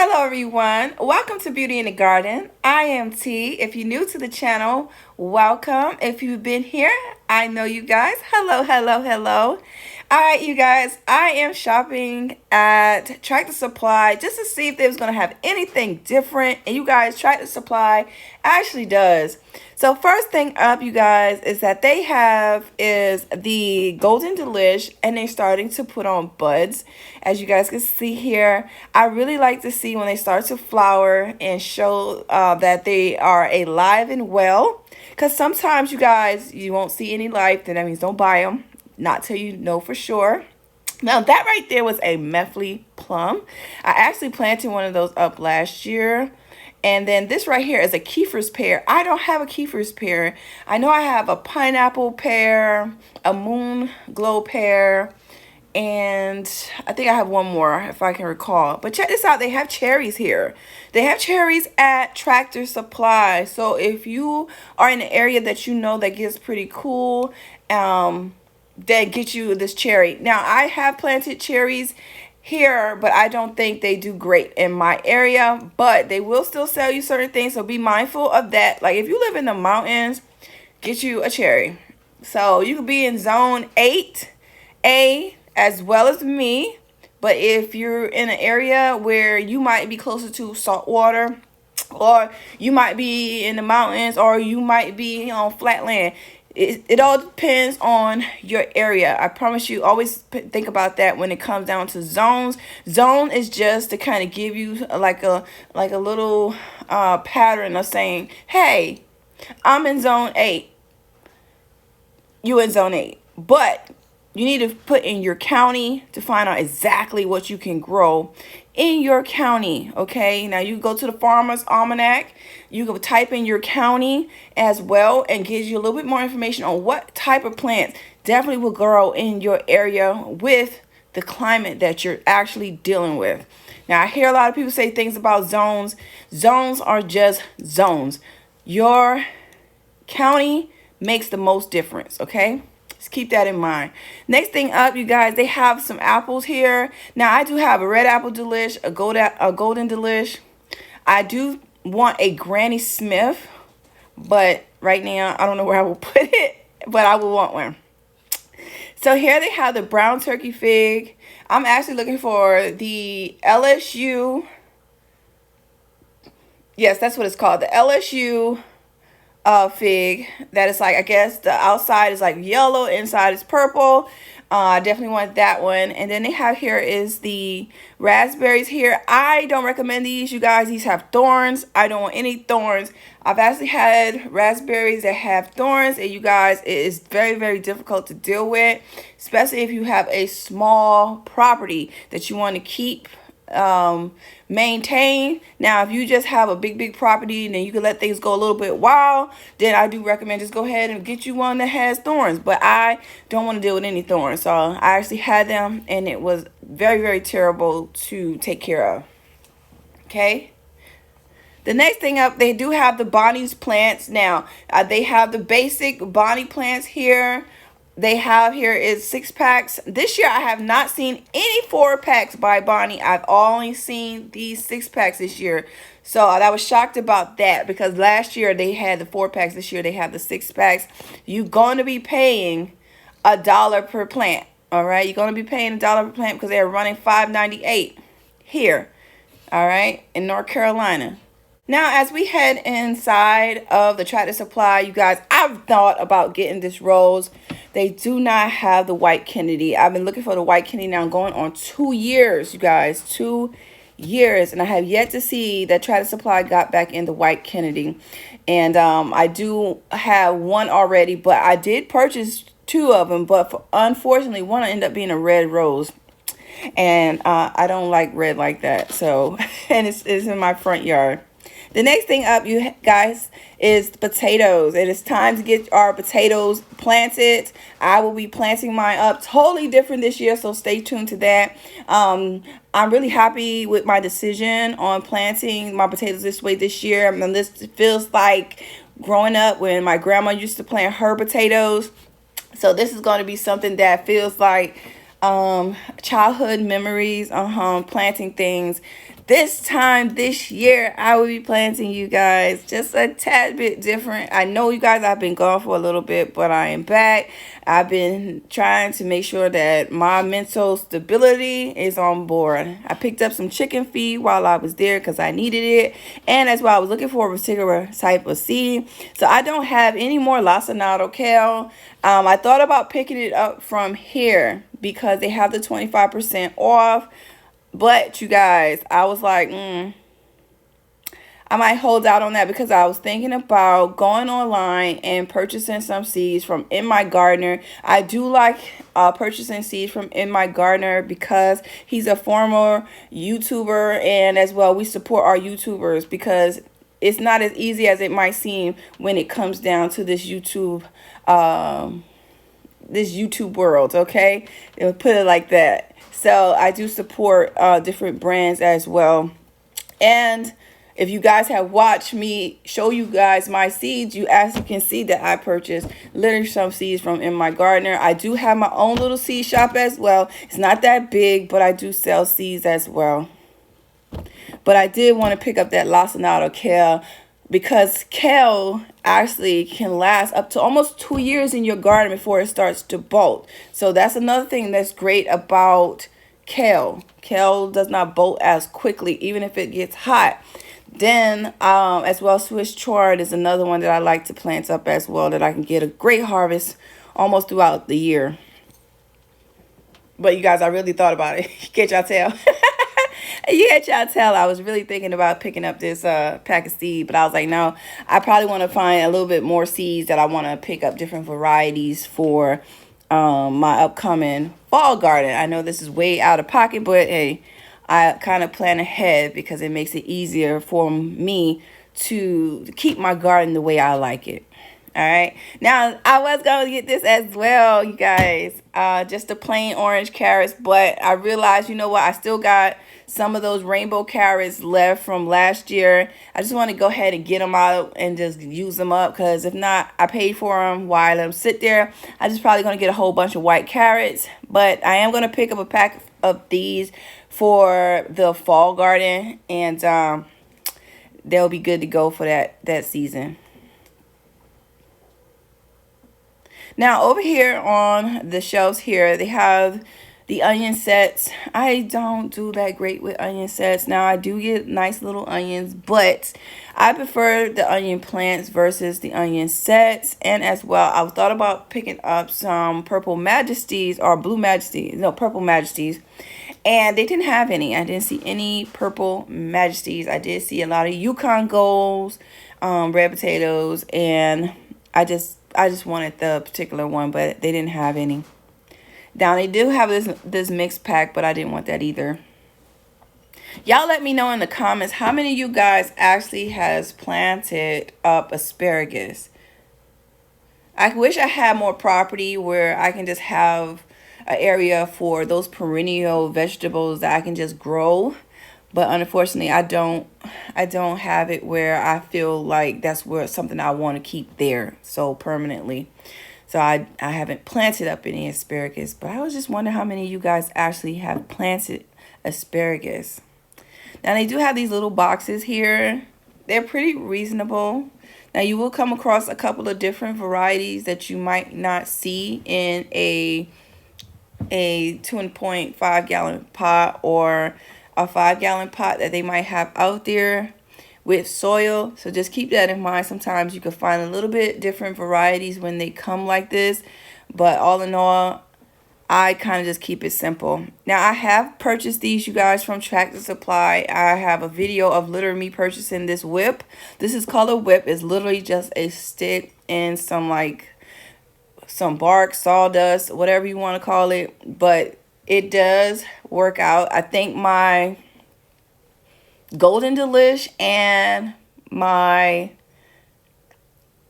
Hello everyone, welcome to Beauty in the Garden. I am T. If you're new to the channel, welcome. If you've been here, I know you guys. Hello, hello, hello. Alright you guys, I am shopping at Tractor Supply just to see if they was going to have anything different. And you guys, Tractor Supply actually does. So first thing up, you guys, is that they have is the Golden Delish, and they're starting to put on buds. As you guys can see here, I really like to see when they start to flower and show that they are alive and well. Because sometimes, you guys, you won't see any life, then that means don't buy them. Not till you know for sure. Now that right there was a Methley plum. I actually planted one of those up last year. And then this right here is a Kiefer's pear. I don't have a Kiefer's pear. I know I have a pineapple pear, a moon glow pear, and I think I have one more if I can recall. But check this out. They have cherries here. They have cherries at Tractor Supply. So if you are in an area that you know that gets pretty cool, that get you this cherry. Now, I have planted cherries here, but I don't think they do great in my area, but they will still sell you certain things, so be mindful of that. Like if you live in the mountains, get you a cherry. So you could be in zone 8A as well as me, but if you're in an area where you might be closer to salt water, or you might be in the mountains, or you might be on flat land, it all depends on your area. I promise you, always think about that when it comes down to zones. Zone is just to kind of give you like a little pattern of saying, hey, I'm in zone 8, you in zone 8. But you need to put in your county to find out exactly what you can grow in your county. Okay, now you go to the Farmer's Almanac, you can type in your county as well, and gives you a little bit more information on what type of plants definitely will grow in your area with the climate that you're actually dealing with. Now I hear a lot of people say things about zones. Zones are just zones. Your county makes the most difference. Okay, just keep that in mind. Next thing up, you guys, they have some apples here. Now, I do have a red apple delish, a golden delish. I do want a Granny Smith, but right now, I don't know where I will put it, but I will want one. So here they have the brown turkey fig. I'm actually looking for the LSU. Yes, that's what it's called. The LSU fig that is like, I guess the outside is like yellow, inside is purple. I definitely want that one. And then they have here is the raspberries here. I don't recommend these, you guys. These have thorns. I don't want any thorns. I've actually had raspberries that have thorns, and you guys, it is very, very difficult to deal with, especially if you have a small property that you want to keep maintain. Now if you just have a big property and then you can let things go a little bit wild, then I do recommend just go ahead and get you one that has thorns. But I don't want to deal with any thorns, so I actually had them and it was very, very terrible to take care of. Okay, the next thing up, they do have the Bonnie's plants. Now they have the basic Bonnie plants here. They have here is 6-packs. This year I have not seen any 4-packs by Bonnie. I've only seen these 6-packs this year. So I was shocked about that, because last year they had the 4-packs. This year they have the 6-packs. You're going to be paying $1 per plant. All right, you're going to be paying $1 per plant because they're running $5.98 here. All right, in North Carolina. Now, as we head inside of the Tractor Supply, you guys, I've thought about getting this rose. They do not have the white Kennedy. I've been looking for the white Kennedy now going on 2 years, you guys. 2 years. And I have yet to see that Tractor Supply got back in the white Kennedy. And I do have one already, but I did purchase 2 of them. But unfortunately, one ended up being a red rose. And I don't like red like that. So, and it's in my front yard. The next thing up, you guys, is potatoes. It is time to get our potatoes planted. I will be planting mine up totally different this year, so stay tuned to that. I'm really happy with my decision on planting my potatoes this way this year. I mean, this feels like growing up when my grandma used to plant her potatoes. So this is going to be something that feels like childhood memories, planting things this time this year, I will be planting, you guys, just a tad bit different. I know, you guys, I've been gone for a little bit, but I am back. I've been trying to make sure that my mental stability is on board. I picked up some chicken feed while I was there because I needed it, and as well, I was looking for a particular type of seed. So I don't have any more lacinato kale. I thought about picking it up from here because they have the 25% off. But you guys, I was like, I might hold out on that because I was thinking about going online and purchasing some seeds from In My Gardener. I do like purchasing seeds from In My Gardener because he's a former YouTuber, and as well, we support our YouTubers because it's not as easy as it might seem when it comes down to this YouTube world, okay? They'll put it like that. So I do support different brands as well. And if you guys have watched me show you guys my seeds, you actually can see that I purchased literally some seeds from In My Gardener. I do have my own little seed shop as well. It's not that big, but I do sell seeds as well. But I did want to pick up that lacinato kale because kale actually can last up to almost 2 years in your garden before it starts to bolt. So that's another thing that's great about kale. Kale does not bolt as quickly, even if it gets hot. Then, as well, Swiss chard is another one that I like to plant up as well, that I can get a great harvest almost throughout the year. But you guys, I really thought about it. Can't y'all tell? Yeah, y'all tell I was really thinking about picking up this pack of seed, but I was like, no, I probably want to find a little bit more seeds that I want to pick up different varieties for my upcoming fall garden. I know this is way out of pocket, but hey, I kind of plan ahead because it makes it easier for me to keep my garden the way I like it. All right. Now, I was going to get this as well, you guys. Just the plain orange carrots. But I realized, you know what? I still got some of those rainbow carrots left from last year. I just want to go ahead and get them out and just use them up. Because if not, I paid for them. Why let them sit there? I'm just probably going to get a whole bunch of white carrots. But I am going to pick up a pack of these for the fall garden. And they'll be good to go for that season. Now, over here on the shelves here, they have the onion sets. I don't do that great with onion sets. Now, I do get nice little onions, but I prefer the onion plants versus the onion sets. And as well, I thought about picking up some Purple Majesties or Blue Majesties. No, Purple Majesties. And they didn't have any. I didn't see any Purple Majesties. I did see a lot of Yukon Golds, red potatoes, and I just wanted the particular one, but they didn't have any. Now, they do have this mixed pack, but I didn't want that either. Y'all let me know in the comments how many of you guys actually has planted up asparagus. I wish I had more property where I can just have an area for those perennial vegetables that I can just grow. But unfortunately, I don't have it where I feel like that's where something I want to keep there so permanently. So I haven't planted up any asparagus, but I was just wondering how many of you guys actually have planted asparagus. Now, they do have these little boxes here. They're pretty reasonable. Now, you will come across a couple of different varieties that you might not see in a 2.5 gallon pot or a 5-gallon pot that they might have out there with soil. So just keep that in mind. Sometimes you can find a little bit different varieties when they come like this, but all in all, I kind of just keep it simple. Now, I have purchased these, you guys, from Tractor Supply. I have a video of literally me purchasing this whip. This is called a whip. It's literally just a stick and some bark, sawdust, whatever you want to call it, but it does work out. I think my Golden Delish and my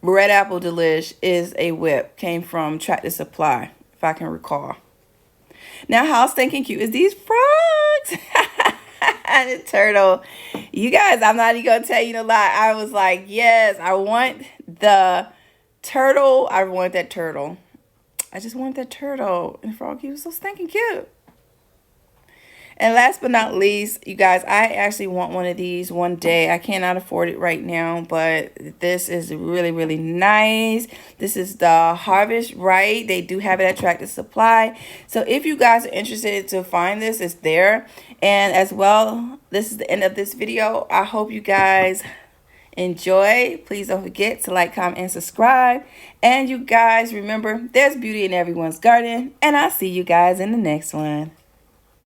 Red Apple Delish is a whip. Came from Tractor Supply, if I can recall. Now, how stinking cute is these frogs? And the turtle. You guys, I'm not even going to tell you no lie. I was like, yes, I want the turtle. I want that turtle. I just want that turtle. And frog, he was so stinking cute. And last but not least, you guys, I actually want one of these one day. I cannot afford it right now, but this is really, really nice. This is the Harvest Right. They do have it at Tractor Supply. So if you guys are interested to find this, it's there. And as well, this is the end of this video. I hope you guys enjoy. Please don't forget to like, comment, and subscribe. And you guys remember, there's beauty in everyone's garden. And I'll see you guys in the next one.